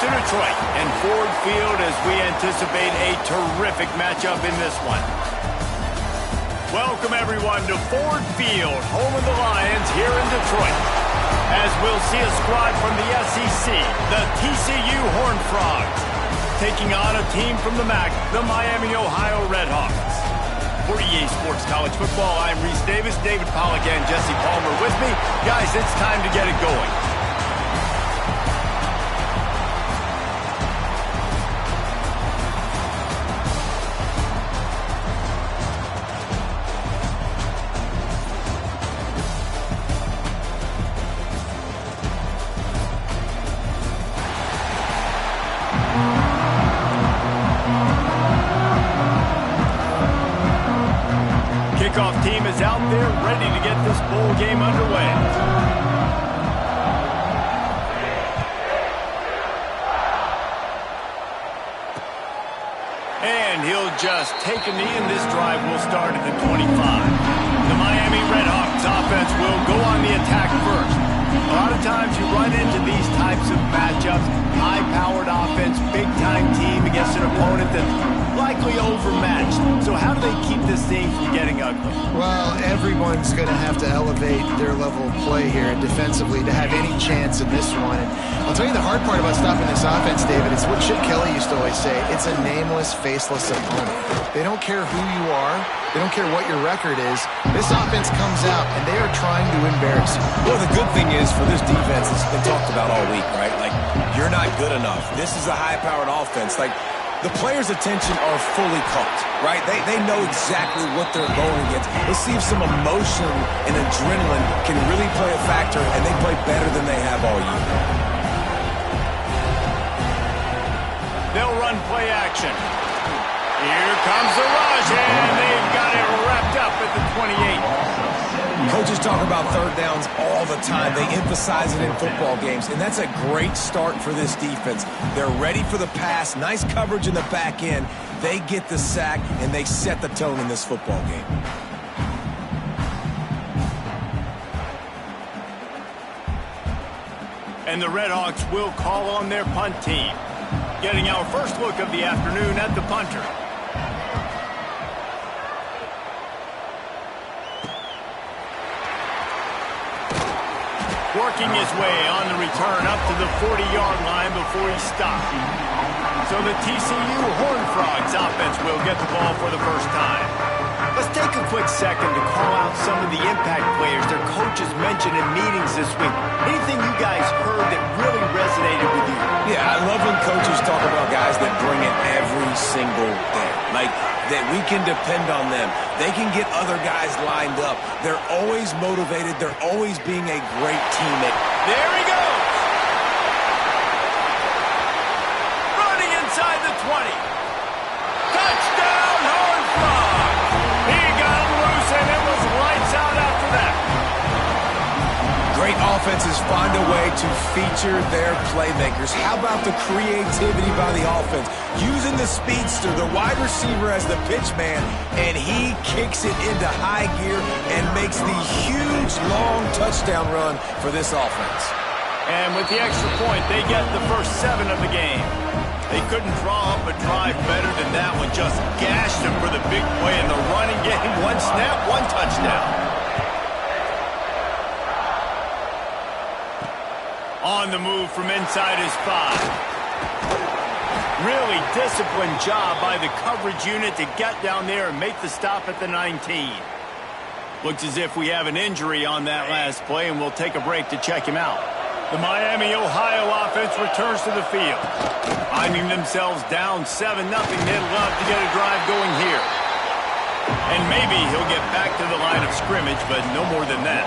to Detroit and Ford Field as we anticipate a terrific matchup in this one. Welcome, everyone, to Ford Field, home of the Lions here in Detroit. As we'll see a squad from the SEC, the TCU Horned Frogs, taking on a team from the MAC, the Miami, Ohio Redhawks. For EA Sports College Football, I'm Reese Davis, David Pollack, and Jesse Palmer with me. Guys, it's time to get it going. Kickoff team is out there ready to get this bowl game underway. And he'll just take a knee, and this drive will start at the 25. The Miami Redhawks offense will go on the attack first. A lot of times you run into these types of matchups, high-powered offense, big-time team against an opponent that's likely overmatched. So how do they keep this thing from getting ugly? Well, everyone's going to have to elevate their level of play here defensively to have any chance in this one. And I'll tell you the hard part about stopping this offense, David, it's what Chip Kelly used to always say. It's a nameless, faceless opponent. They don't care who you are. They don't care what your record is. This offense comes out, and they are trying to embarrass you. Well, the good thing is for this defense, it's been talked about all week, right? Like, you're not good enough. This is a high-powered offense. Like, the players' attention are fully caught, right? They know exactly what they're going against. Let's see if some emotion and adrenaline can really play a factor, and they play better than they have all year. They'll run play action. Here comes the rush, and they've got it wrapped up at the 28. Coaches talk about third downs all the time. They emphasize it in football games, and that's a great start for this defense. They're ready for the pass, nice coverage in the back end. They get the sack, and they set the tone in this football game. And the Redhawks will call on their punt team. Getting our first look of the afternoon at the punter. Working his way on the return up to the 40-yard line before he stopped. So the TCU Horned Frogs offense will get the ball for the first time. Let's take a quick second to call out some of the impact players their coaches mentioned in meetings this week. Anything you guys heard that really resonated with you? Yeah, I love when coaches talk about guys that bring it every single day. Like, that we can depend on them. They can get other guys lined up. They're always motivated. They're always being a great teammate. There he goes! Running inside the 20. Touchdown, Horned Frogs! He got him loose, and it was lights out after that. Great offenses find a way to feature their playmakers. How about the creativity by the offense? Using the speedster, the wide receiver as the pitch man, and he kicks it into high gear and makes the huge, long touchdown run for this offense. And with the extra point, they get the first 7 of the game. They couldn't draw up a drive better than that one. Just gashed him for the big play in the running game. One snap, one touchdown. On the move from inside his 5. Really disciplined job by the coverage unit to get down there and make the stop at the 19. Looks as if we have an injury on that last play, and we'll take a break to check him out. The Miami, Ohio offense returns to the field. Finding themselves down 7-0, they'd love to get a drive going here. And maybe he'll get back to the line of scrimmage, but no more than that.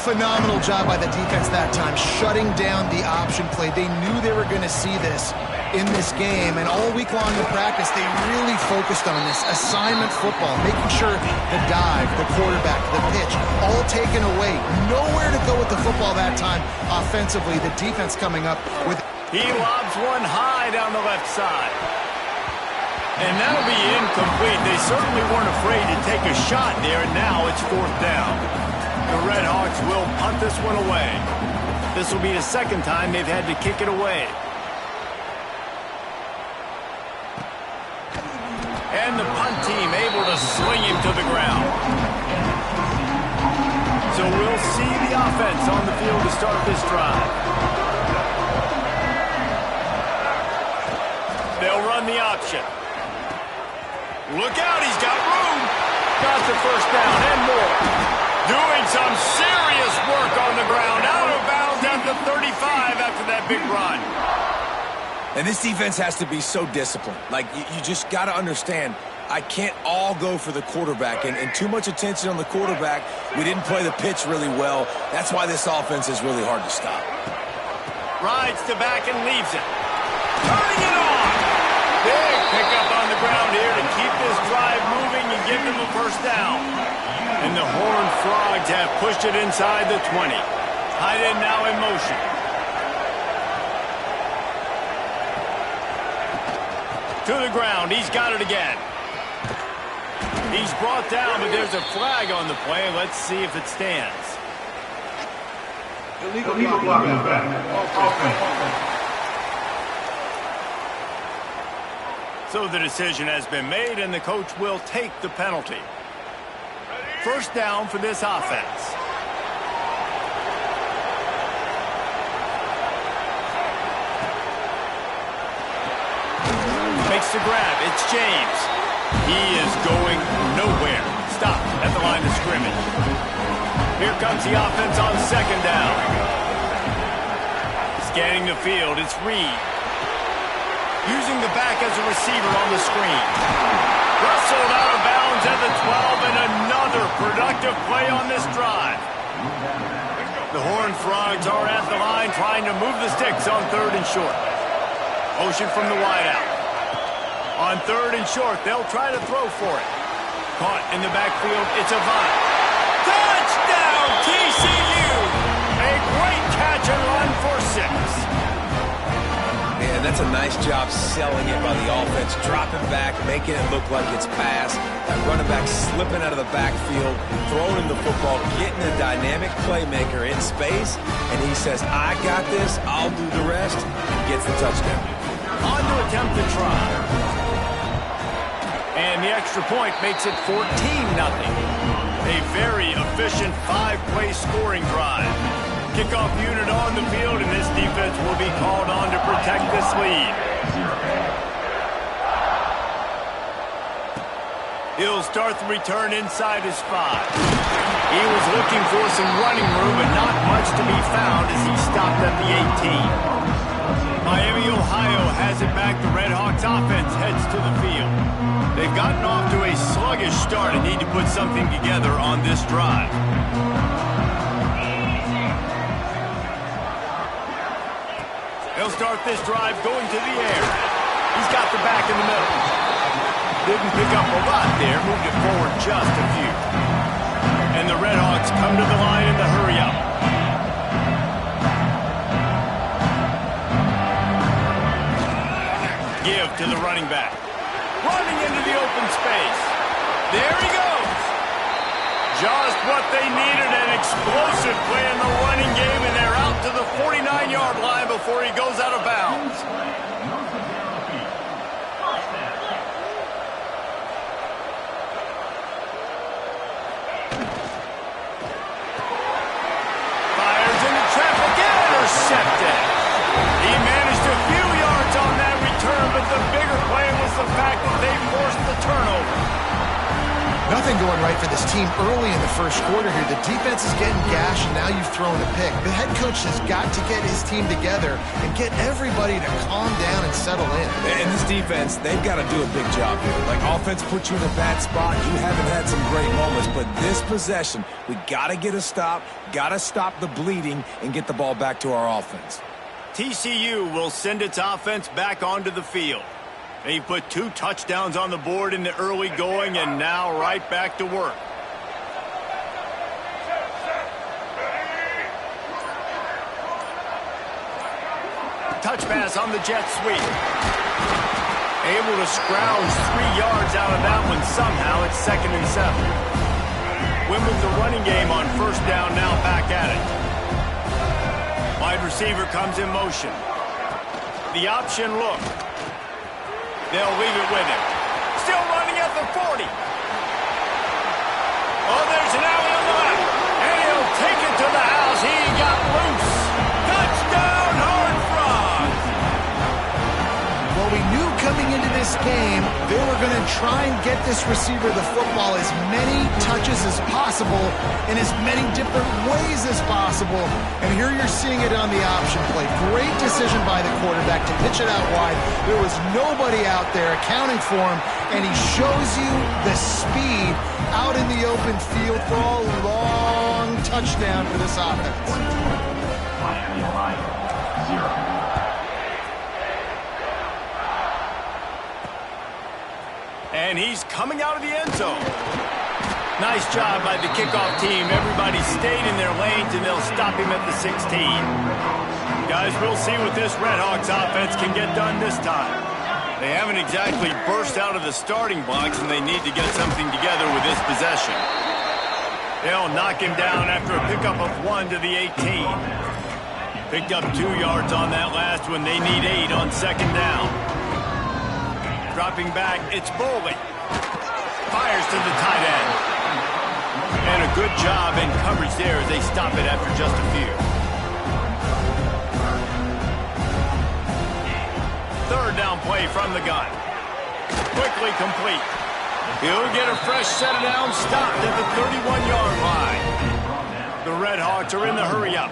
Phenomenal job by the defense that time, shutting down the option play. They knew they were going to see this in this game, and all week long in practice, they really focused on this assignment football, making sure the dive, the quarterback, the pitch, all taken away. Nowhere to go with the football that time offensively. The defense coming up with... He lobs one high down the left side. And that'll be incomplete. They certainly weren't afraid to take a shot there, and now it's 4th down. The Redhawks will punt this one away. This will be the second time they've had to kick it away. And the punt team able to sling him to the ground. So we'll see the offense on the field to start this drive. They'll run the option. Look out, he's got room. Got the first down and more. Doing some serious work on the ground. Out of bounds at the 35 after that big run. And this defense has to be so disciplined. Like, you just got to understand, I can't all go for the quarterback. And too much attention on the quarterback. We didn't play the pitch really well. That's why this offense is really hard to stop. Rides to back and leaves it. Turning it on. Big pickup on the ground here to keep this drive moving and give them a first down. And the Horned Frogs have pushed it inside the 20. Tight end now in motion. To the ground. He's got it again. He's brought down, but there's a flag on the play. Let's see if it stands. Illegal blocking is back. So the decision has been made, and the coach will take the penalty. First down for this offense. Makes the grab. It's James. He is going nowhere. Stop at the line of scrimmage. Here comes the offense on second down. Scanning the field, it's Reed. Using the back as a receiver on the screen. Wrestled out of bounds at the 12, and another productive play on this drive. The Horned Frogs are at the line trying to move the sticks on third and short. Motion from the wideout. On third and short, they'll try to throw for it. Caught in the backfield, it's Avant. Touchdown, TCU! A great catch and run for 6. Man, that's a nice job selling it by the offense. Dropping back, making it look like it's pass. That running back slipping out of the backfield, throwing him the football, getting a dynamic playmaker in space, and he says, I got this, I'll do the rest, and gets the touchdown. On to attempt the try. And the extra point makes it 14-0. A very efficient 5-play scoring drive. Kickoff unit on the field, and this defense will be called on to protect this lead. He'll start the return inside his 5. He was looking for some running room, but not much to be found as he stopped at the 18. Miami, Ohio has it back. The Red Hawks offense heads to the field. They've gotten off to a sluggish start and need to put something together on this drive. They'll start this drive going to the air. He's got the back in the middle. Didn't pick up a lot there, moved it forward just a few. And the Red Hawks come to the line in the hurry-up. Give to the running back. Running into the open space. There he goes. Just what they needed, an explosive play in the running game, and they're out to the 49-yard line before he goes out of bounds. Fires into traffic, intercepted. He managed a few yards on that return, but the bigger play was the fact that they forced the turnover. Nothing going right for this team early in the first quarter here. The defense is getting gashed, and now you've thrown a pick. The head coach has got to get his team together and get everybody to calm down and settle in. And this defense, they've got to do a big job here. Like, offense puts you in a bad spot. You haven't had some great moments, but this possession, we got to get a stop, got to stop the bleeding, and get the ball back to our offense. TCU will send its offense back onto the field. They put 2 touchdowns on the board in the early going, and now right back to work. Touch pass on the jet sweep. Able to scrounge 3 yards out of that one somehow. It's 2nd and 7. Win with the running game on first down, now back at it. Wide Wide receiver comes in motion. The option look. They'll leave it with him. Still running at the 40. Oh, there's an alley on the left. And he'll take it to the house. He got loose. Touchdown, Horned Frogs. Well, we knew coming into this game they were going to try and get this receiver the football as many touches as possible in as many different ways as possible. And here you're seeing it on the option play. Great decision by the quarterback to pitch it out wide. There was nobody out there accounting for him, and he shows you the speed out in the open field for a long touchdown for this offense. Miami Lions, 0. And he's coming out of the end zone. Nice job by the kickoff team. Everybody stayed in their lanes, and they'll stop him at the 16. Guys, we'll see what this Redhawks offense can get done this time. They haven't exactly burst out of the starting blocks, and they need to get something together with this possession. They'll knock him down after a pickup of 1 to the 18. Picked up 2 yards on that last one. They need 8 on second down. Dropping back, it's Bowling. Fires to the tight end. And a good job in coverage there as they stop it after just a few. Third down play from the gun. Quickly complete. He'll get a fresh set of downs stopped at the 31-yard line. The Redhawks are in the hurry-up.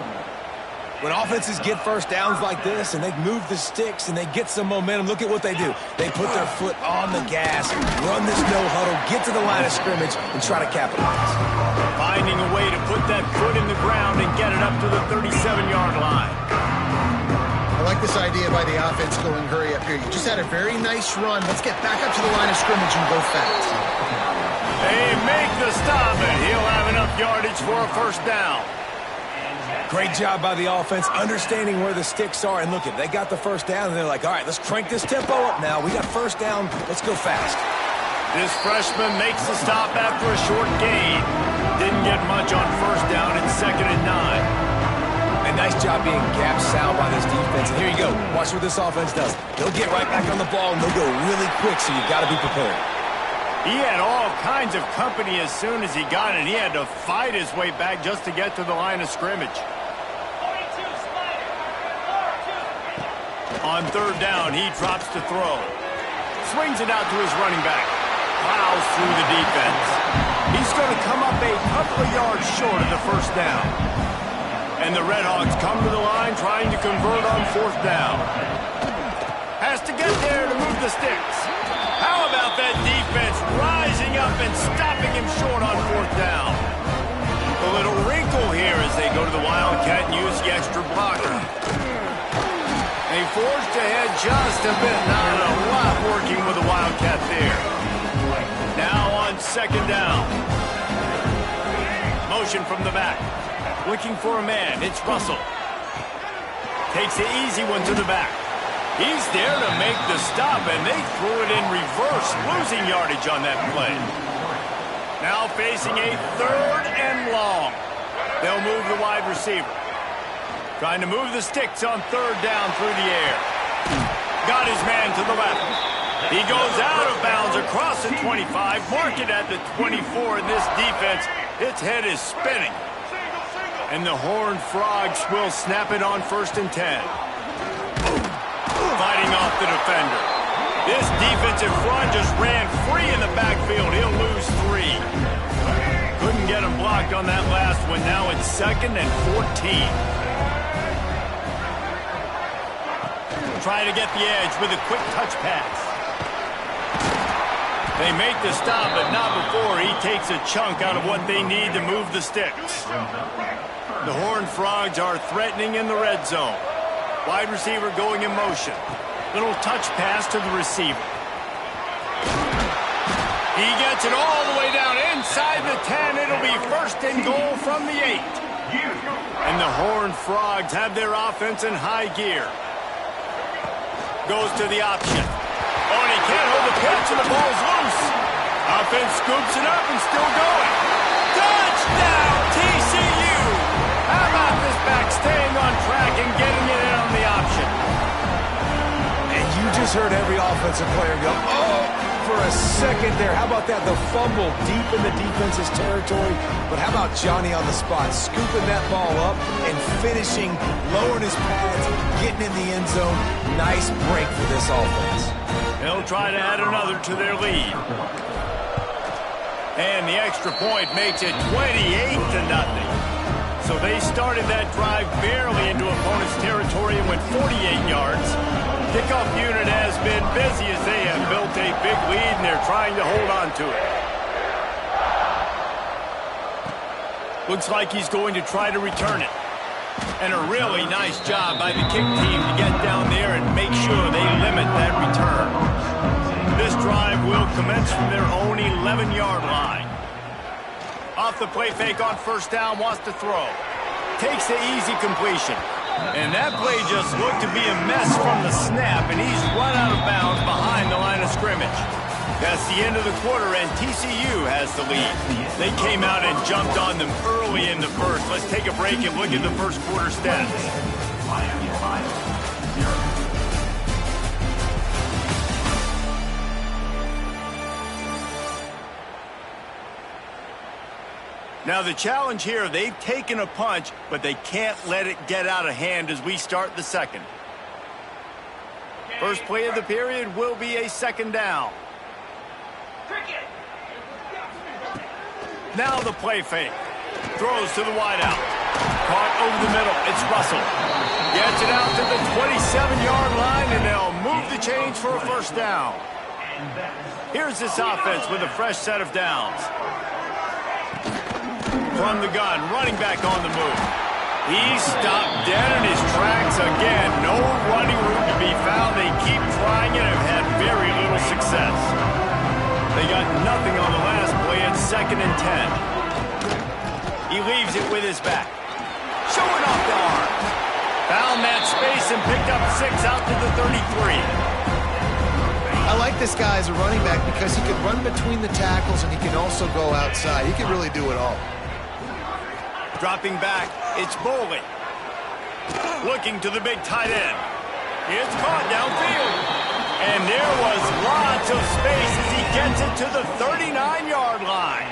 When offenses get first downs like this and they move the sticks and they get some momentum, look at what they do. They put their foot on the gas, run this no-huddle, get to the line of scrimmage, and try to capitalize. Finding a way to put that foot in the ground and get it up to the 37-yard line. I like this idea by the offense going hurry up here. You just had a very nice run. Let's get back up to the line of scrimmage and go fast. They make the stop, and he'll have enough yardage for a first down. Great job by the offense, understanding where the sticks are. And look, they got the first down, and they're like, all right, let's crank this tempo up now. We got first down. Let's go fast. This freshman makes the stop after a short gain. Didn't get much on first down in 2nd and 9. A nice job being gap sound by this defense. And here you go. Watch what this offense does. They'll get right back on the ball, and they'll go really quick, so you've got to be prepared. He had all kinds of company as soon as he got it. He had to fight his way back just to get to the line of scrimmage. On third down, he drops to throw. Swings it out to his running back. Plows through the defense. He's going to come up a couple of yards short of the first down. And the Redhawks come to the line trying to convert on 4th down. Has to get there to move the sticks. How about that defense rising up and stopping him short on 4th down? A little wrinkle here as they go to the Wildcat and use the extra blocker. They forged ahead just a bit. Not a lot working with the Wildcat there. Now on 2nd down. Motion from the back. Looking for a man. It's Russell. Takes the easy one to the back. He's there to make the stop, and they threw it in reverse, losing yardage on that play. Now facing a 3rd and long. They'll move the wide receiver. Trying to move the sticks on 3rd down through the air. Got his man to the left. He goes out of bounds across the 25, mark it at the 24, and this defense, its head is spinning. And the Horned Frogs will snap it on 1st and 10. Fighting off the defender. This defensive front just ran free in the backfield. He'll lose 3. Couldn't get him blocked on that last one. Now it's 2nd and 14. Trying to get the edge with a quick touch pass. They make the stop, but not before he takes a chunk out of what they need to move the sticks. The Horned Frogs are threatening in the red zone. Wide receiver going in motion. Little touch pass to the receiver. He gets it all the way down inside the 10. It'll be 1st and goal from the 8. And the Horned Frogs have their offense in high gear. Goes to the option. Oh, and he can't hold the pitch, and the ball's loose. Offense scoops it up and still going. Touchdown, TCU! How about this back staying on track and getting heard every offensive player go, oh, for a second there. How about that? The fumble deep in the defense's territory. But how about Johnny on the spot, scooping that ball up and finishing, lowering his pads, getting in the end zone. Nice break for this offense. They'll try to add another to their lead. And the extra point makes it 28-0. So they started that drive barely into opponent's territory and went 48 yards. Kickoff unit has been busy as they have built a big lead, and they're trying to hold on to it. Looks like he's going to try to return it. And a really nice job by the kick team to get down there and make sure they limit that return. This drive will commence from their own 11-yard line. Off the play fake on first down, wants to throw. Takes the easy completion. And that play just looked to be a mess from the snap, and he's run out of bounds behind the line of scrimmage. That's the end of the quarter, and TCU has the lead. They came out and jumped on them early in the first. Let's take a break and look at the first quarter stats. Miami 5, 0. Now the challenge here, they've taken a punch, but they can't let it get out of hand as we start the second. First play of the period will be a second down. Now the play fake. Throws to the wideout. Caught over the middle. It's Russell. Gets it out to the 27-yard line, and they'll move the chains for a first down. Here's this offense with a fresh set of downs. From the gun, running back on the move. He's stopped dead in his tracks again. No running room to be found. They keep trying it and have had very little success. They got nothing on the last play. It's 2nd and 10. He leaves it with his back. Showing off the arm. Found that space and picked up 6 out to the 33. I like this guy as a running back because he can run between the tackles and he can also go outside. He can really do it all. Dropping back, it's Bowling. Looking to the big tight end. It's caught downfield. And there was lots of space as he gets it to the 39-yard line.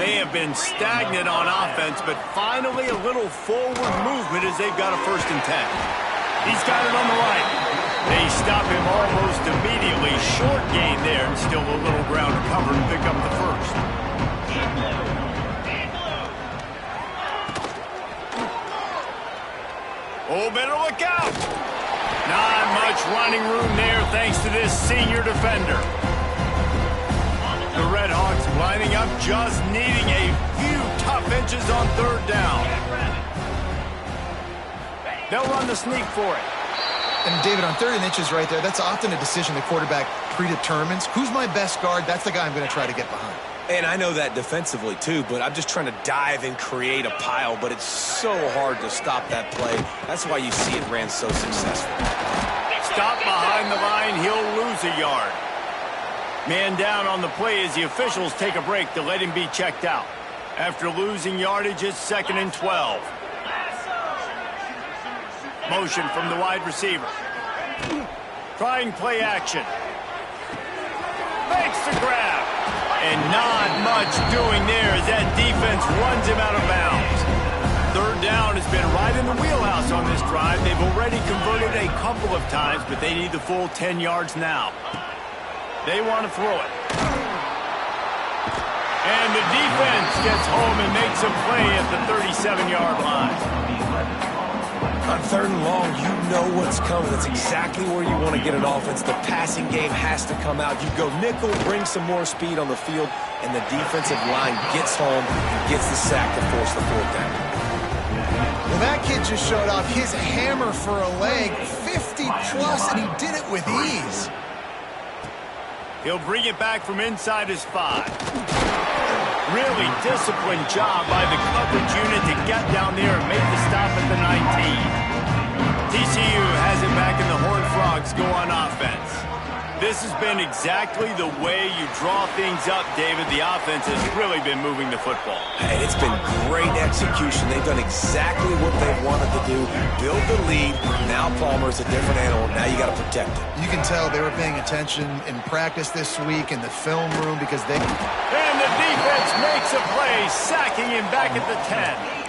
They have been stagnant on offense, but finally a little forward movement as they've got a 1st and 10. He's got it on the right. They stop him almost immediately. Short gain there, and still a little ground to cover and pick up the first. Oh, better look out. Not much running room there thanks to this senior defender. The Red Hawks lining up, just needing a few tough inches on 3rd down. They'll run the sneak for it. And David, on 3rd and inches right there, that's often a decision the quarterback predetermines. Who's my best guard? That's the guy I'm going to try to get behind. And I know that defensively, too, but I'm just trying to dive and create a pile, but it's so hard to stop that play. That's why you see it ran so successful. Stop behind the line, he'll lose a yard. Man down on the play as the officials take a break to let him be checked out. After losing yardage, it's 2nd and 12. Motion from the wide receiver. Trying play action. Makes the grab. And not much doing there as that defense runs him out of bounds. 3rd down has been right in the wheelhouse on this drive. They've already converted a couple of times, but they need the full 10 yards now. They want to throw it. And the defense gets home and makes a play at the 37-yard line. On 3rd and long, you know what's coming. That's exactly where you want to get an offense. The passing game has to come out. You go nickel, bring some more speed on the field, and the defensive line gets home and gets the sack to force the 4th down. Well, that kid just showed off his hammer for a leg, 50-plus, and he did it with ease. He'll bring it back from inside his 5. Really disciplined job by the coverage unit to get down there and make the stop at the 19. TCU has it back, and the Horned Frogs go on offense. This has been exactly the way you draw things up, David. The offense has really been moving the football. And it's been great execution. They've done exactly what they wanted to do. Build the lead. Now Palmer's a different animal. Now you got to protect it. You can tell they were paying attention in practice this week in the film room because they... And the defense makes a play, sacking him back at the 10.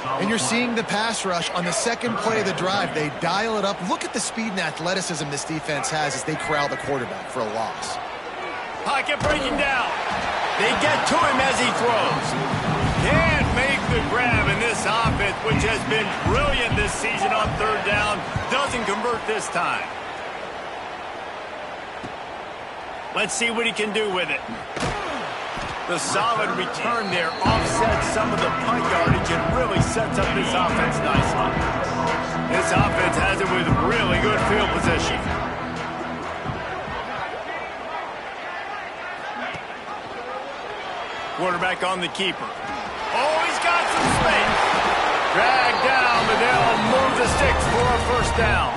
And you're seeing the pass rush on the second play of the drive. They dial it up. Look at the speed and athleticism this defense has as they corral the quarterback for a loss. Pocket breaking down. They get to him as he throws. Can't make the grab, and this offense, which has been brilliant this season on third down, doesn't convert this time. Let's see what he can do with it. The solid return there offsets some of the punt yardage and really sets up this offense nicely. This offense has it with really good field position. Quarterback on the keeper. Oh, he's got some space. Dragged down, but they'll move the sticks for a first down.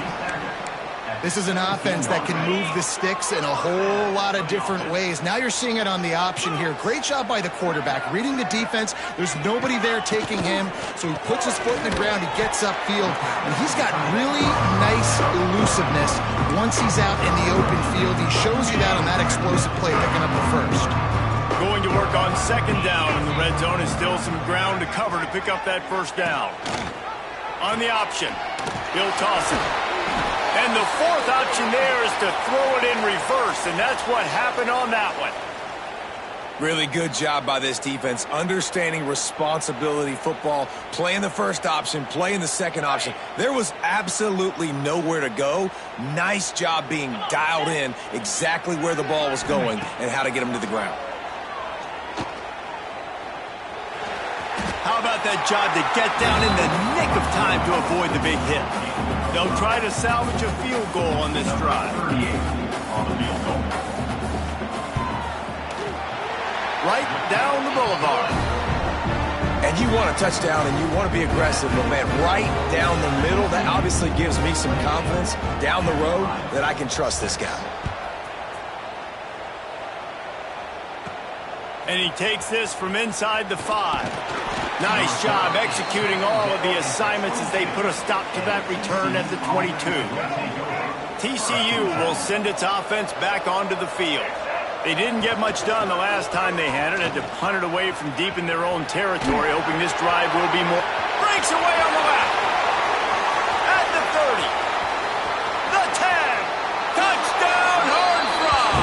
This is an offense that can move the sticks in a whole lot of different ways. Now you're seeing it on the option here. Great job by the quarterback. Reading the defense, there's nobody there taking him, so he puts his foot in the ground, he gets upfield, and he's got really nice elusiveness once he's out in the open field. He shows you that on that explosive play, picking up the first. Going to work on second down in the red zone is still some ground to cover to pick up that first down. On the option, he'll toss it. And the fourth option there is to throw it in reverse, and that's what happened on that one. Really good job by this defense, understanding responsibility football, playing the first option, playing the second option. There was absolutely nowhere to go. Nice job being dialed in exactly where the ball was going and how to get him to the ground. How about that job to get down in the nick of time to avoid the big hit? They'll try to salvage a field goal on this drive. 38 on the field goal. Right down the boulevard. And you want a touchdown and you want to be aggressive, but man, right down the middle, that obviously gives me some confidence down the road that I can trust this guy. And he takes this from inside the 5. Nice job executing all of the assignments as they put a stop to that return at the 22. TCU will send its offense back onto the field. They didn't get much done the last time they had it to punt it away from deep in their own territory, hoping this drive will be more. Breaks away on the left. At the 30. The 10. Touchdown, Horned Frog.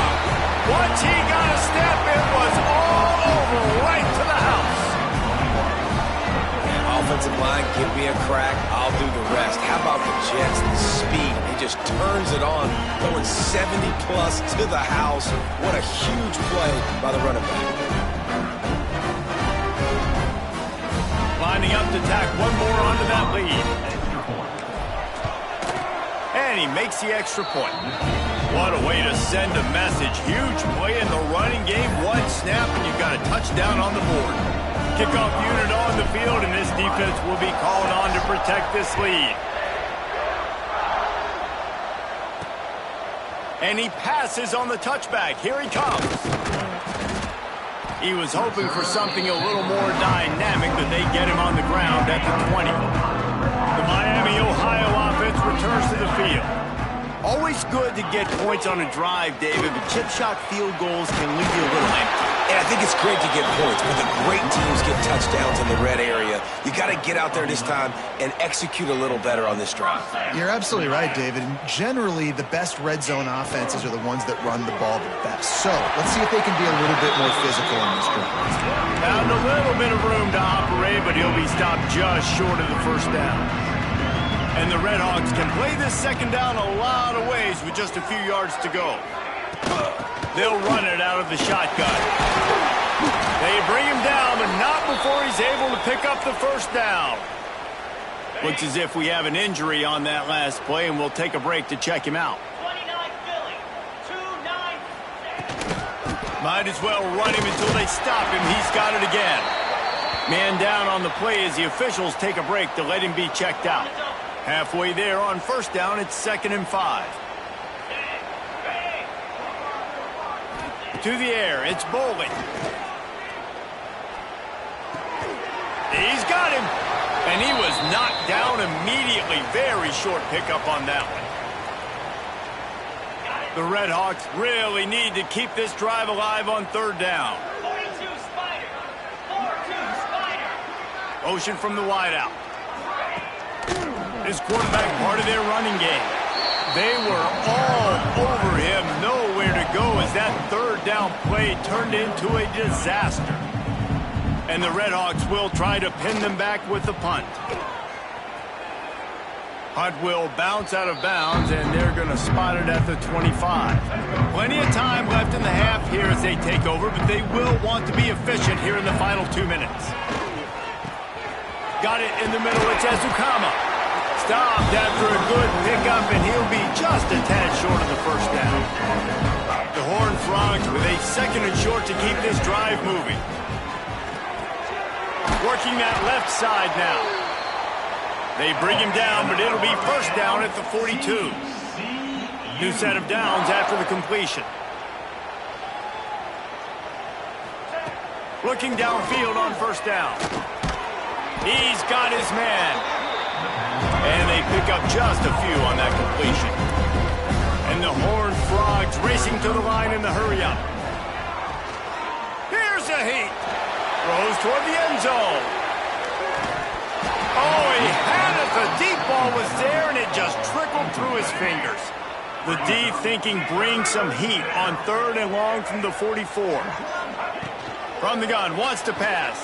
Once he got a step, it was all over right to the house. Offensive line, give me a crack, I'll do the rest. How about the Jets, the speed? He just turns it on, going 70-plus to the house. What a huge play by the running back. Lining up to tack one more onto that lead. And he makes the extra point. What a way to send a message. Huge play in the running game. One snap, and you've got a touchdown on the board. Kickoff unit on the field, and this defense will be called on to protect this lead. And he passes on the touchback. Here he comes. He was hoping for something a little more dynamic, but they get him on the ground at the 20. The Miami, Ohio offense returns to the field. Always good to get points on a drive, David, but chip shot field goals can leave you a little empty. And I think it's great to get points. When the great teams get touchdowns in the red area, you got to get out there this time and execute a little better on this drive. You're absolutely right, David. And generally, the best red zone offenses are the ones that run the ball the best. So let's see if they can be a little bit more physical on this drive. Found a little bit of room to operate, but he'll be stopped just short of the first down. And the Redhawks can play this second down a lot of ways with just a few yards to go. They'll run it out of the shotgun. They bring him down, but not before he's able to pick up the first down. Looks as if we have an injury on that last play, and we'll take a break to check him out. 29 Philly, 2-9. Might as well run him until they stop him. He's got it again. Man down on the play as the officials take a break to let him be checked out. Halfway there on first down, it's 2nd and 5. To the air, it's Bowling. He's got him. And he was knocked down immediately. Very short pickup on that one. The Red Hawks really need to keep this drive alive on third down. 42 Spider. 4-2 Spider. Motion from the wideout. This quarterback part of their running game. They were all over him. Nowhere to go as that third down play turned into a disaster. And the Red Hawks will try to pin them back with the punt. Punt will bounce out of bounds, and they're going to spot it at the 25. Plenty of time left in the half here as they take over, but they will want to be efficient here in the final 2 minutes. Got it in the middle. It's Ezukama. Stopped after a good pickup, and he'll be just a tad short of the first down. The Horned Frogs with a second and short to keep this drive moving. Working that left side now. They bring him down, but it'll be first down at the 42. New set of downs after the completion. Looking downfield on first down. He's got his man. And they pick up just a few on that completion. And the Horned Frogs racing to the line in the hurry-up. Here's a heat. Throws toward the end zone. Oh, he had it. The deep ball was there, and it just trickled through his fingers. The D thinking bring some heat on third and long from the 44. From the gun, wants to pass.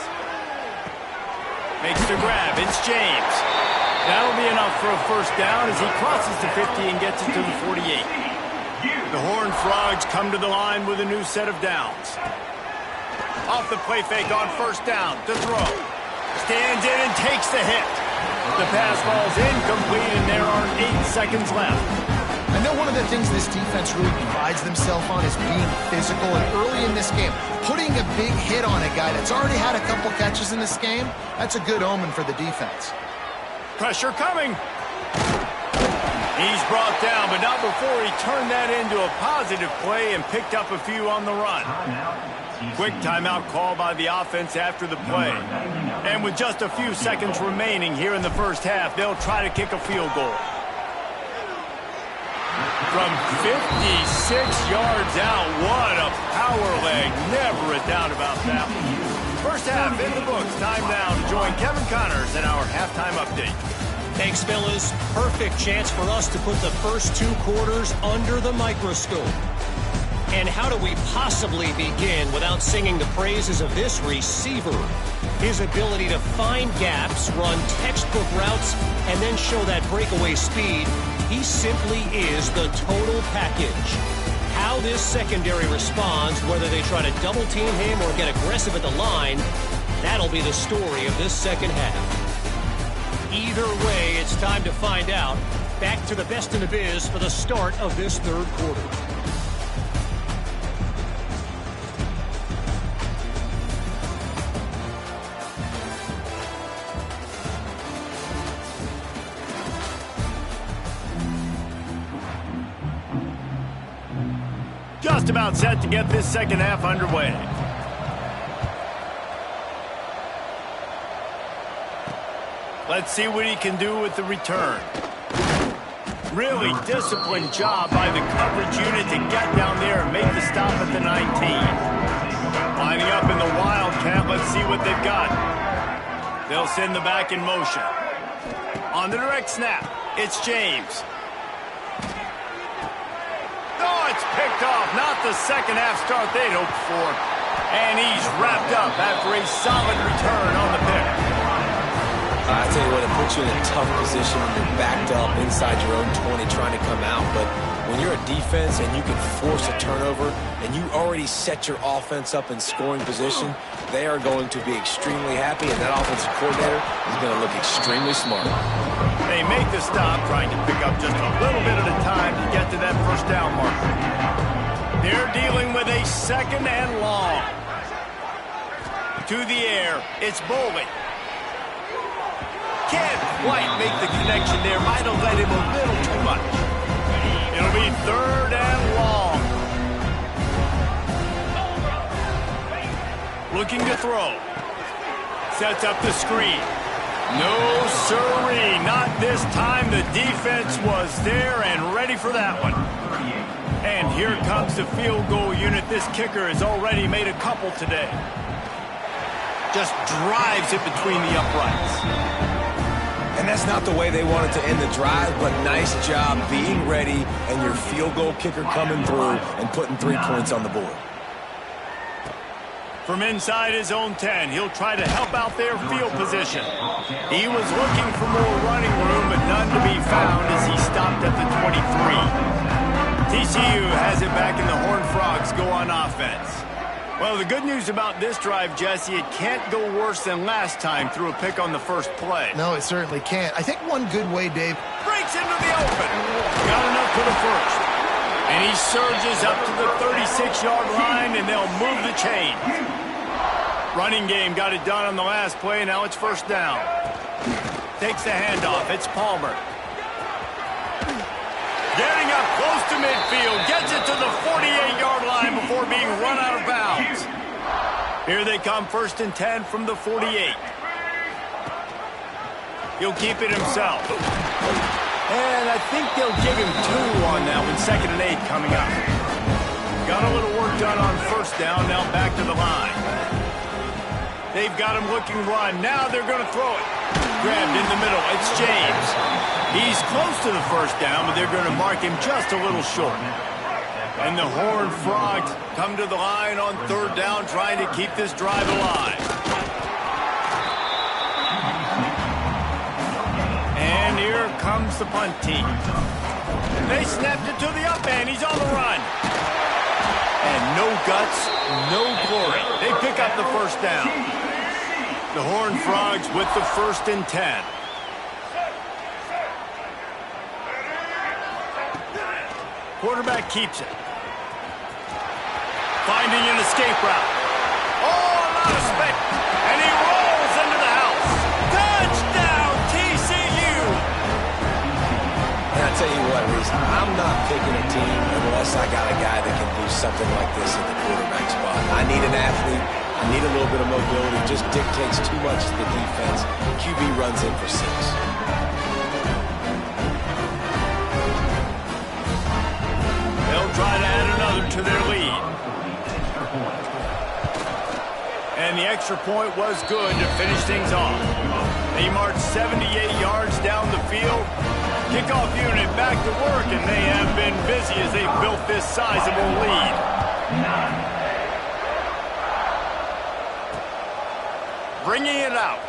Makes the grab. It's James. That'll be enough for a first down as he crosses the 50 and gets it to the 48. The Horned Frogs come to the line with a new set of downs. Off the play fake on first down to throw. Stands in and takes the hit. The pass ball's incomplete, and there are 8 seconds left. I know one of the things this defense really prides themselves on is being physical, and early in this game, putting a big hit on a guy that's already had a couple catches in this game, that's a good omen for the defense. Pressure coming. He's brought down, but not before he turned that into a positive play and picked up a few on the run. Quick timeout call by the offense after the play. And with just a few seconds remaining here in the first half, they'll try to kick a field goal. From 56 yards out, what a power leg. Never a doubt about that one. First half in the books. Time now to join Kevin Connors in our halftime update. Thanks, fellas. Perfect chance for us to put the first 2 quarters under the microscope. And how do we possibly begin without singing the praises of this receiver? His ability to find gaps, run textbook routes, and then show that breakaway speed. He simply is the total package. How this secondary responds, whether they try to double team him or get aggressive at the line, that'll be the story of this second half. Either way, it's time to find out. Back to the best in the biz for the start of this third quarter. Just about set to get this second half underway. Let's see what he can do with the return. Really disciplined job by the coverage unit to get down there and make the stop at the 19. Lining up in the Wildcat, let's see what they've got. They'll send the back in motion. On the direct snap, it's James. Oh, it's picked off. Not the second half start they'd hoped for. And he's wrapped up after a solid return on the pick. I tell you what, it puts you in a tough position when you're backed up inside your own 20 trying to come out. But when you're a defense and you can force a turnover and you already set your offense up in scoring position, they are going to be extremely happy, and that offensive coordinator is going to look extremely smart. They make the stop, trying to pick up just a little bit at a time to get to that first down marker. They're dealing with a second and long. To the air, it's Bowling. Can't quite make the connection there. Might have let him a little too much. It'll be third and long. looking to throw. Sets up the screen. No sirree, not this time. The defense was there and ready for that one. And here comes the field goal unit. This kicker has already made a couple today. Just drives it between the uprights. And that's not the way they wanted to end the drive, but nice job being ready and your field goal kicker coming through and putting 3 points on the board. From inside his own 10, he'll try to help out their field position. He was looking for more running room, but none to be found as he stopped at the 23. TCU has it back in the Horned Frogs go on offense. Well, the good news about this drive, Jesse, it can't go worse than last time through a pick on the first play. No, it certainly can't. I think one good way, Dave. Breaks into the open. Got enough for the first. And he surges up to the 36-yard line, and they'll move the chain. Running game got it done on the last play. Now it's first down. Takes the handoff. It's Palmer. Getting up close to midfield. Gets it to the 48-yard line before being run out of bounds. Here they come, 1st and 10 from the 48. He'll keep it himself. And I think they'll give him 2 on that one. 2nd and 8 coming up. Got a little work done on first down. Now back to the line. They've got him looking run. Now they're going to throw it. Grabbed in the middle. It's James. He's close to the first down, but they're going to mark him just a little short. And the Horned Frogs come to the line on 3rd down, trying to keep this drive alive. And here comes the punt team. They snapped it to the up end. He's on the run. And no guts, no glory. They pick up the first down. The Horned Frogs with the 1st and 10. Quarterback keeps it. Finding an escape route. Oh, a lot of space. And he rolls into the house. Touchdown, TCU! And I tell you what, Reese, I'm not picking a team unless I got a guy that can do something like this at the quarterback spot. I need an athlete. I need a little bit of mobility. Just dictates too much to the defense. QB runs in for 6. They'll try to add another to their lead. And the extra point was good to finish things off. They marched 78 yards down the field. Kickoff unit back to work, and they have been busy as they built this sizable lead. Bringing it out.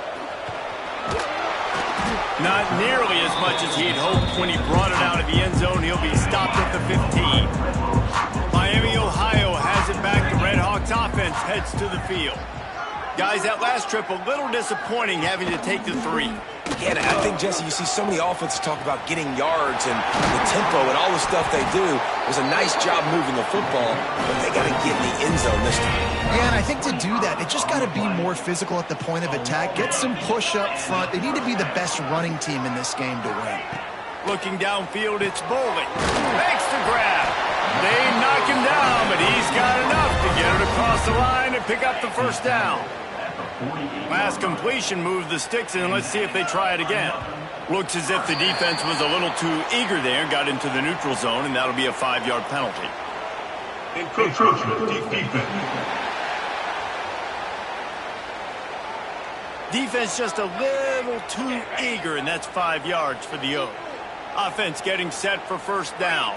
Not nearly as much as he'd hoped when he brought it out of the end zone. He'll be stopped at the 15. Miami, Ohio has it back. The Red Hawks offense heads to the field. Guys, that last trip a little disappointing having to take the 3. Yeah, I think, Jesse, you see so many offenses talk about getting yards and the tempo and all the stuff they do. It was a nice job moving the football, but they got to get in the end zone this time. Yeah, and I think to do that, they just got to be more physical at the point of attack. Get some push up front. They need to be the best running team in this game to win. Looking downfield, it's Bowling. Makes the grab. They knock him down, but he's got enough to get it across the line and pick up the first down. Last completion moved the sticks, and let's see if they try it again. Looks as if the defense was a little too eager there, got into the neutral zone, and that'll be a 5-yard penalty. Encroachment defense. Defense just a little too eager, and that's 5 yards for the O. Offense getting set for first down.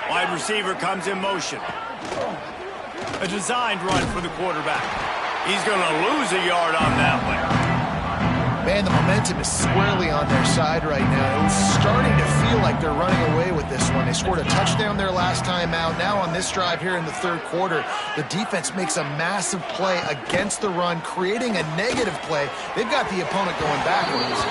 Wide receiver comes in motion. A designed run for the quarterback. He's going to lose a yard on that one. Man, the momentum is squarely on their side right now. It's starting to feel like they're running away with this one. They scored a touchdown their last time out. Now on this drive here in the 3rd quarter, the defense makes a massive play against the run, creating a negative play. They've got the opponent going backwards.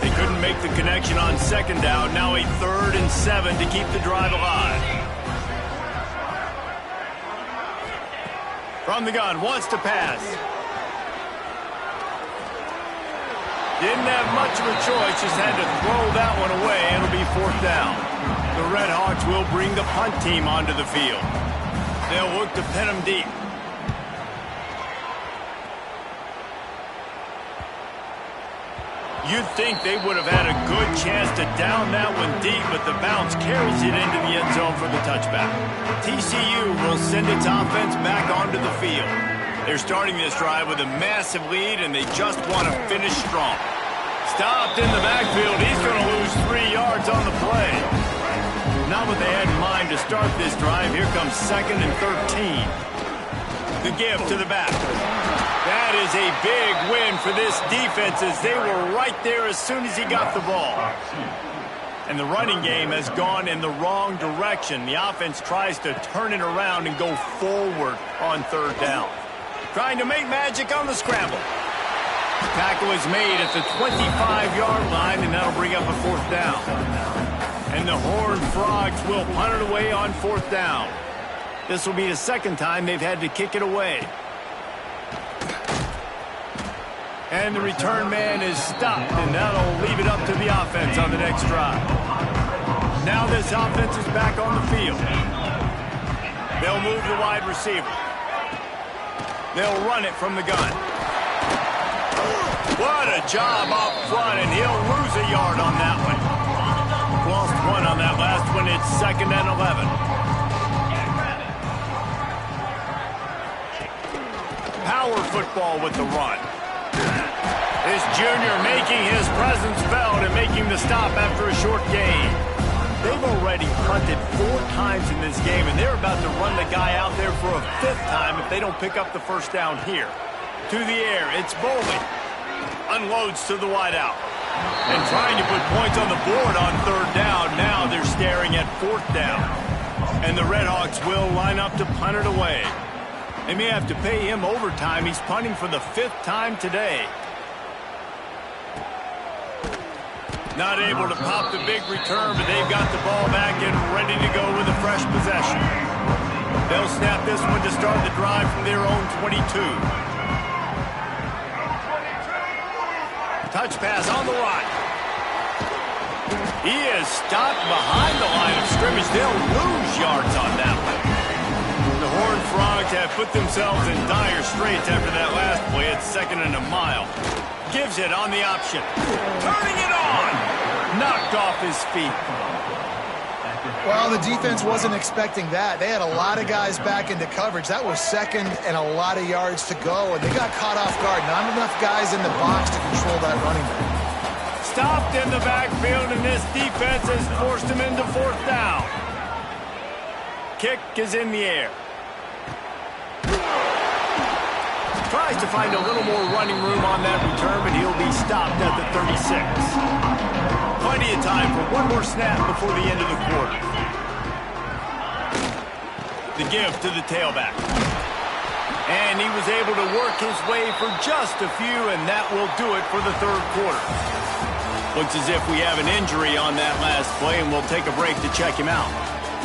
They couldn't make the connection on 2nd down. Now a 3rd and 7 to keep the drive alive. From the gun, wants to pass. Didn't have much of a choice, just had to throw that one away. It'll be 4th down. The Red Hawks will bring the punt team onto the field. They'll look to pin him deep. You'd think they would have had a good chance to down that one deep, but the bounce carries it into the end zone for the touchback. TCU will send its offense back onto the field. They're starting this drive with a massive lead, and they just want to finish strong. Stopped in the backfield. He's going to lose 3 yards on the play. Not what they had in mind to start this drive. Here comes 2nd and 13. The give to the back. That is a big win for this defense as they were right there as soon as he got the ball. And the running game has gone in the wrong direction. The offense tries to turn it around and go forward on 3rd down. Trying to make magic on the scramble. Tackle is made at the 25-yard line, and that'll bring up a 4th down. And the Horned Frogs will punt it away on 4th down. This will be the 2nd time they've had to kick it away. And the return man is stopped, and that'll leave it up to the offense on the next drive. Now this offense is back on the field. They'll move the wide receiver. They'll run it from the gun. What a job up front, and he'll lose a yard on that one. Lost 1 on that last one. It's 2nd and 11. Power football with the run. This junior making his presence felt and making the stop after a short gain. They've already punted 4 times in this game, and they're about to run the guy out there for a 5th time if they don't pick up the 1st down here. To the air, it's Bowling. Unloads to the wideout. And trying to put points on the board on 3rd down. Now they're staring at 4th down. And the Redhawks will line up to punt it away. They may have to pay him overtime. He's punting for the 5th time today. Not able to pop the big return, but they've got the ball back and ready to go with a fresh possession. They'll snap this one to start the drive from their own 22. Touch pass on the line. He is stopped behind the line of scrimmage. They'll lose yards on that one. The Horned Frogs have put themselves in dire straits after that last play. It's 2nd and a mile. Gives it on the option. Turning it on. Knocked off his feet. Well, the defense wasn't expecting that. They had a lot of guys back into coverage. That was 2nd and a lot of yards to go, and they got caught off guard. Not enough guys in the box to control that running back. Stopped in the backfield, and this defense has forced him into 4th down. Kick is in the air. Tries to find a little more running room on that return, but he'll be stopped at the 36. Plenty of time for one more snap before the end of the quarter. The give to the tailback. And he was able to work his way for just a few, and that will do it for the 3rd quarter. Looks as if we have an injury on that last play, and we'll take a break to check him out.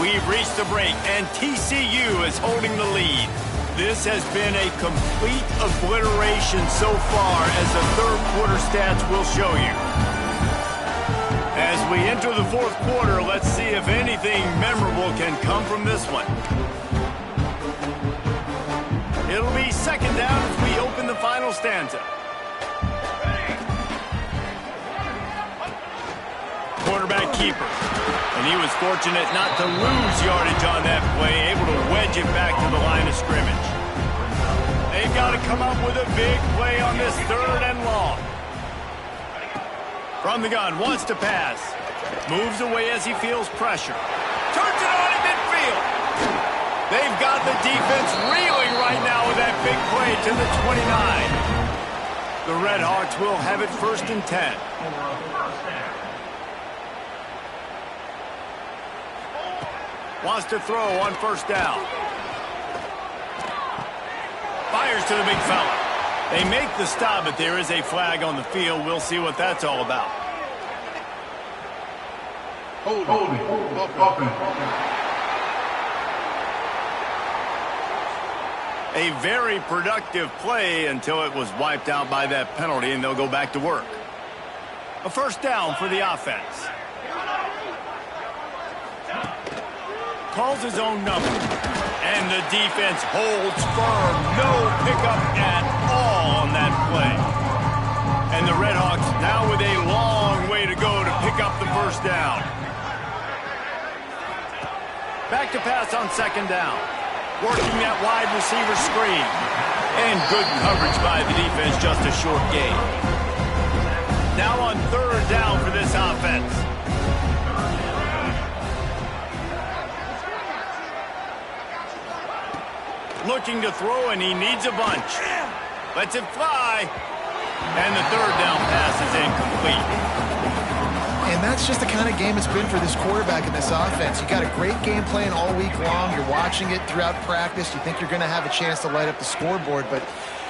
We've reached the break, and TCU is holding the lead. This has been a complete obliteration so far, as the 3rd quarter stats will show you. As we enter the 4th quarter, let's see if anything memorable can come from this one. It'll be 2nd down as we open the final stanza. Quarterback keeper. And he was fortunate not to lose yardage on that play, able to wedge it back to the line of scrimmage. They've got to come up with a big play on this 3rd and long. From the gun, wants to pass. Moves away as he feels pressure. Turns it on in midfield. They've got the defense reeling right now with that big play to the 29. The Redhawks will have it 1st and 10. Wants to throw on 1st down. Fires to the big fella. They make the stop, but there is a flag on the field. We'll see what that's all about. Holding. A very productive play until it was wiped out by that penalty, and they'll go back to work. A 1st down for the offense. Calls his own number. And the defense holds firm. No pickup at all on that play. And the Redhawks now with a long way to go to pick up the first down. Back to pass on second down. Working that wide receiver screen. And good coverage by the defense, just a short gain. Now on third down for this offense. Looking to throw, and he needs a bunch. Lets it fly. And the third down pass is incomplete. And that's just the kind of game it's been for this quarterback in this offense. You got a great game plan all week long. You're watching it throughout practice. You think you're going to have a chance to light up the scoreboard, but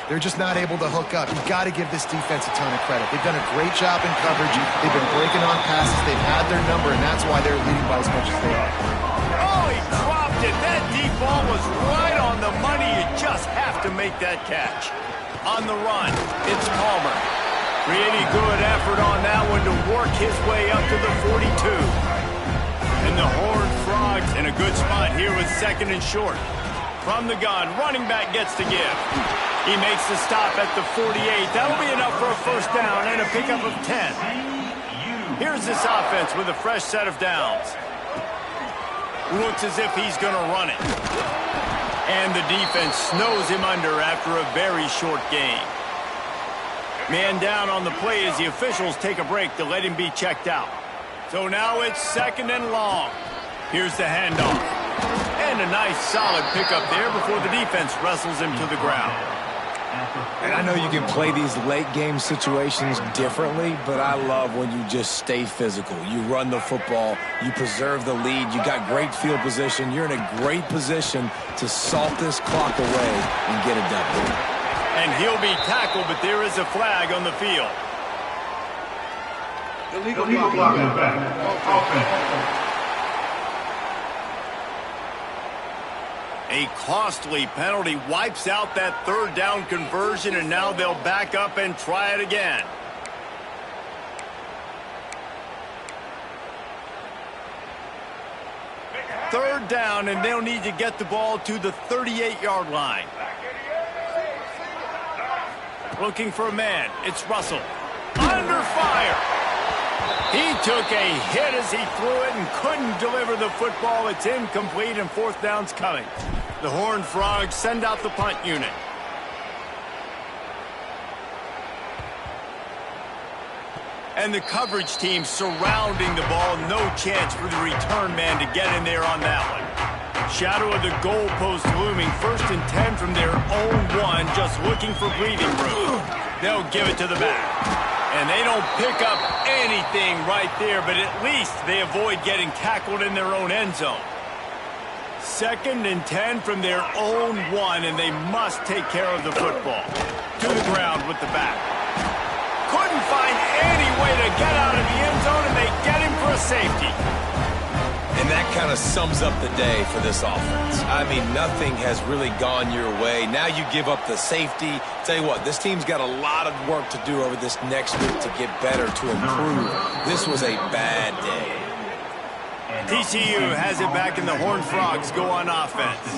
they're just not able to hook up. You've got to give this defense a ton of credit. They've done a great job in coverage. They've been breaking on passes. They've had their number, and that's why they're leading by as much as they are. Oh, he dropped it. That deep ball was right on the money. You just have to make that catch. On the run, it's Palmer. Pretty good effort on that one to work his way up to the 42. And the Horned Frogs in a good spot here with second and short. From the gun, running back gets to give. He makes the stop at the 48. That'll be enough for a first down and a pickup of 10. Here's this offense with a fresh set of downs. Looks as if he's going to run it. And the defense snows him under after a very short game. Man down on the play as the officials take a break to let him be checked out. So now it's second and long. Here's the handoff. And a nice solid pickup there before the defense wrestles him to the ground. And I know you can play these late game situations differently, but I love when you just stay physical. You run the football, you preserve the lead, you got great field position, you're in a great position to salt this clock away and get a W. And he'll be tackled, but there is a flag on the field. Illegal blocking back. Offense. A costly penalty wipes out that third down conversion, and now they'll back up and try it again. Third down, and they'll need to get the ball to the 38-yard line. Looking for a man. It's Russell. Under fire. He took a hit as he threw it and couldn't deliver the football. It's incomplete, and fourth down's coming. The Horned Frogs send out the punt unit. And the coverage team surrounding the ball. No chance for the return man to get in there on that one. Shadow of the goalpost looming. First and 10 from their own one, just looking for breathing room. They'll give it to the back. And they don't pick up anything right there, but at least they avoid getting tackled in their own end zone. Second and 10 from their own one, and they must take care of the football. To the ground with the back. Couldn't find any way to get out of the end zone, and they get him for a safety. And that kind of sums up the day for this offense. I mean, nothing has really gone your way. Now you give up the safety. Tell you what, this team's got a lot of work to do over this next week to get better, to improve. This was a bad day. TCU has it back, and the Horned Frogs go on offense.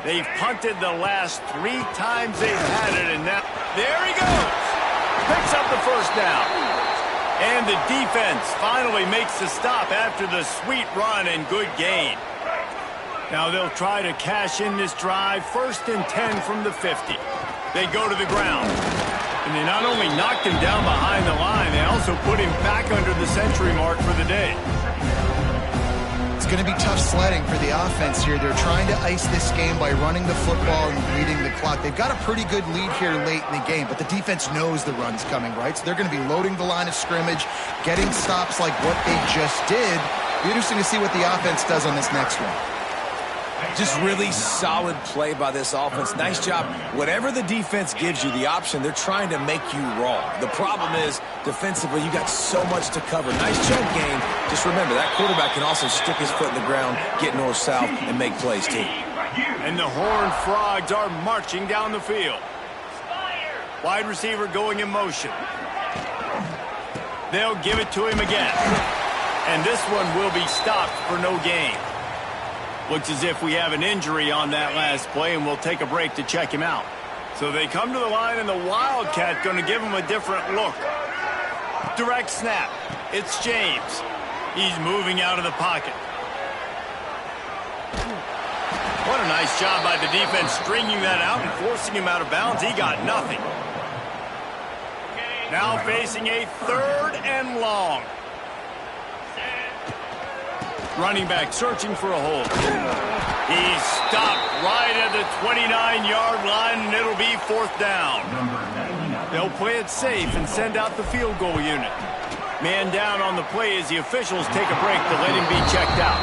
They've punted the last 3 times they've had it, and now there he goes. Picks up the first down. And the defense finally makes the stop after the sweet run and good gain. Now they'll try to cash in this drive. First and 10 from the 50. They go to the ground. And they not only knocked him down behind the line, they also put him back under the century mark for the day. It's going to be tough sledding for the offense here. They're trying to ice this game by running the football and bleeding the clock. They've got a pretty good lead here late in the game, but the defense knows the run's coming, right? So they're going to be loading the line of scrimmage, getting stops like what they just did. Be interesting to see what the offense does on this next one. Just really solid play by this offense. Nice job. Whatever the defense gives you the option, they're trying to make you wrong. The problem is, defensively, you got so much to cover. Nice chunk game. Just remember, that quarterback can also stick his foot in the ground, get north-south, and make plays, too. And the Horned Frogs are marching down the field. Wide receiver going in motion. They'll give it to him again. And this one will be stopped for no gain. Looks as if we have an injury on that last play, and we'll take a break to check him out. So they come to the line, and the Wildcat going to give him a different look. Direct snap. It's James. He's moving out of the pocket. What a nice job by the defense stringing that out and forcing him out of bounds. He got nothing. Now facing a 3rd and long. Running back searching for a hole. He's stopped right at the 29-yard line, and it'll be 4th down. They'll play it safe and send out the field goal unit. Man down on the play as the officials take a break to let him be checked out.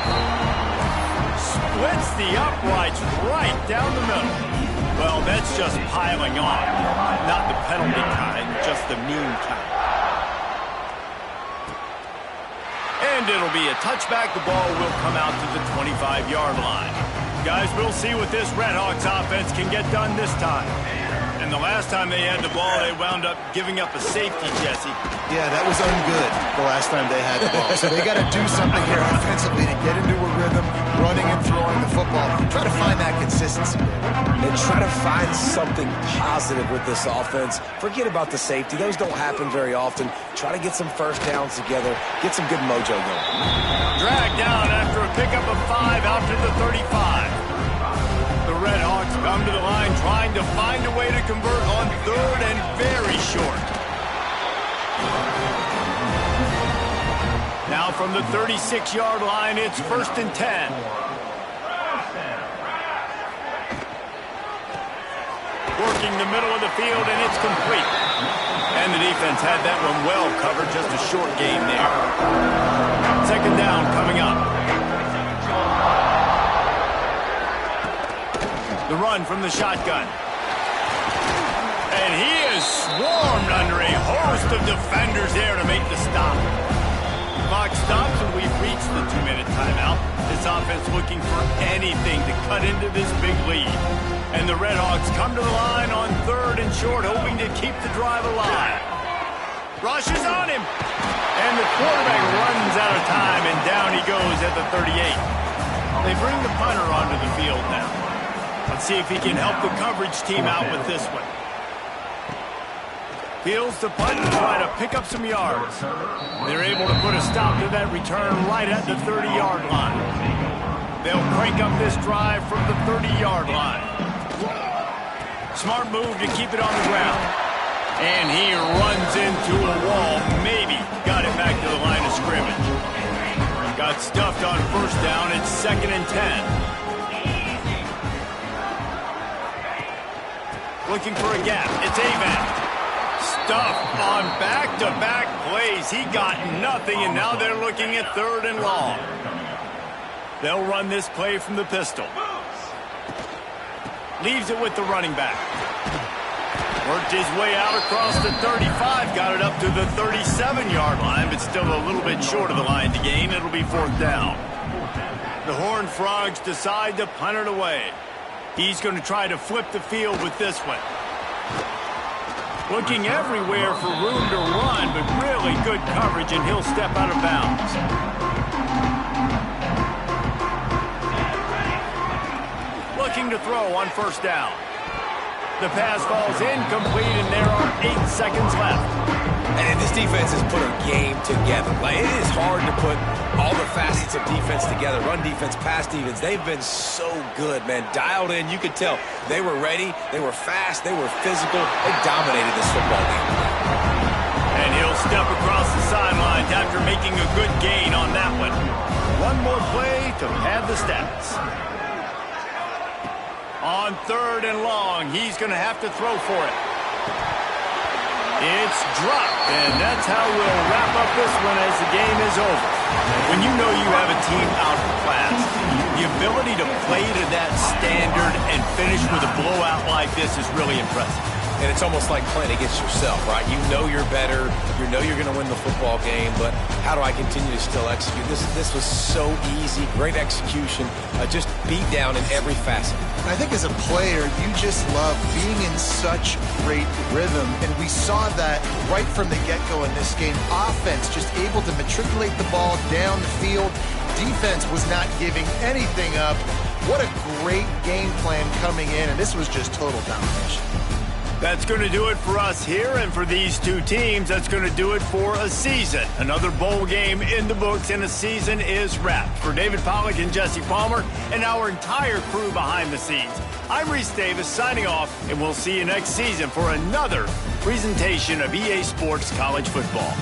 Splits the uprights right down the middle. Well, that's just piling on. Not the penalty kind, just the mean kind. And it'll be a touchback. The ball will come out to the 25-yard line. Guys, we'll see what this Redhawks offense can get done this time. And the last time they had the ball, they wound up giving up a safety, Jesse. Yeah, that was ungood the last time they had the ball. So they got to do something here offensively to get into a rhythm, running and throwing the football. Try to find that consistency. And try to find something positive with this offense. Forget about the safety. Those don't happen very often. Try to get some first downs together. Get some good mojo going. Dragged down after a pickup of 5 out to the 35. The Redhawks come to the line trying to find a way to convert on 3rd and very short. Now from the 36-yard line, it's 1st and 10. Working the middle of the field, and it's complete. And the defense had that one well covered, just a short game there. 2nd down coming up. The run from the shotgun. And he is swarmed under a host of defenders there to make the stop. Clock stops, and we've reached the 2-minute timeout. This offense looking for anything to cut into this big lead. And the Redhawks come to the line on 3rd and short, hoping to keep the drive alive. Rushes on him. And the quarterback runs out of time, and down he goes at the 38. They bring the punter onto the field now. Let's see if he can help the coverage team out with this one. Fields the punt and try to pick up some yards. They're able to put a stop to that return right at the 30-yard line. They'll crank up this drive from the 30-yard line. Smart move to keep it on the ground. And he runs into a wall. Maybe got it back to the line of scrimmage. Got stuffed on 1st down. It's 2nd and 10. Looking for a gap. It's Avant. Stuffed on back-to-back plays. He got nothing, and now they're looking at 3rd and long. They'll run this play from the pistol. Leaves it with the running back. Worked his way out across the 35. Got it up to the 37-yard line, but still a little bit short of the line to gain. It'll be 4th down. The Horned Frogs decide to punt it away. He's going to try to flip the field with this one. Looking everywhere for room to run, but really good coverage, and he'll step out of bounds. Looking to throw on 1st down. The pass falls incomplete, and there are 8 seconds left. And this defense has put a game together. Like, it is hard to put all the facets of defense together. Run defense, pass defense. They've been so good, man. Dialed in. You could tell they were ready. They were fast. They were physical. They dominated this football game. And he'll step across the sidelines after making a good gain on that one. One more play to pad the stats. On 3rd and long, he's going to have to throw for it. It's dropped, and that's how we'll wrap up this one as the game is over. When you know you have a team outclassed, the ability to play to that standard and finish with a blowout like this is really impressive. and it's almost like playing against yourself, right? You know you're better, you know you're going to win the football game, but how do I continue to still execute? This was so easy, great execution, just beat down in every facet. I think as a player, you just love being in such great rhythm, and we saw that right from the get-go in this game. Offense just able to matriculate the ball down the field. Defense was not giving anything up. What a great game plan coming in, and this was just total domination. That's going to do it for us here, and for these two teams, that's going to do it for a season. Another bowl game in the books, and a season is wrapped. For David Pollack and Jesse Palmer and our entire crew behind the scenes, I'm Reese Davis signing off, and we'll see you next season for another presentation of EA Sports College Football.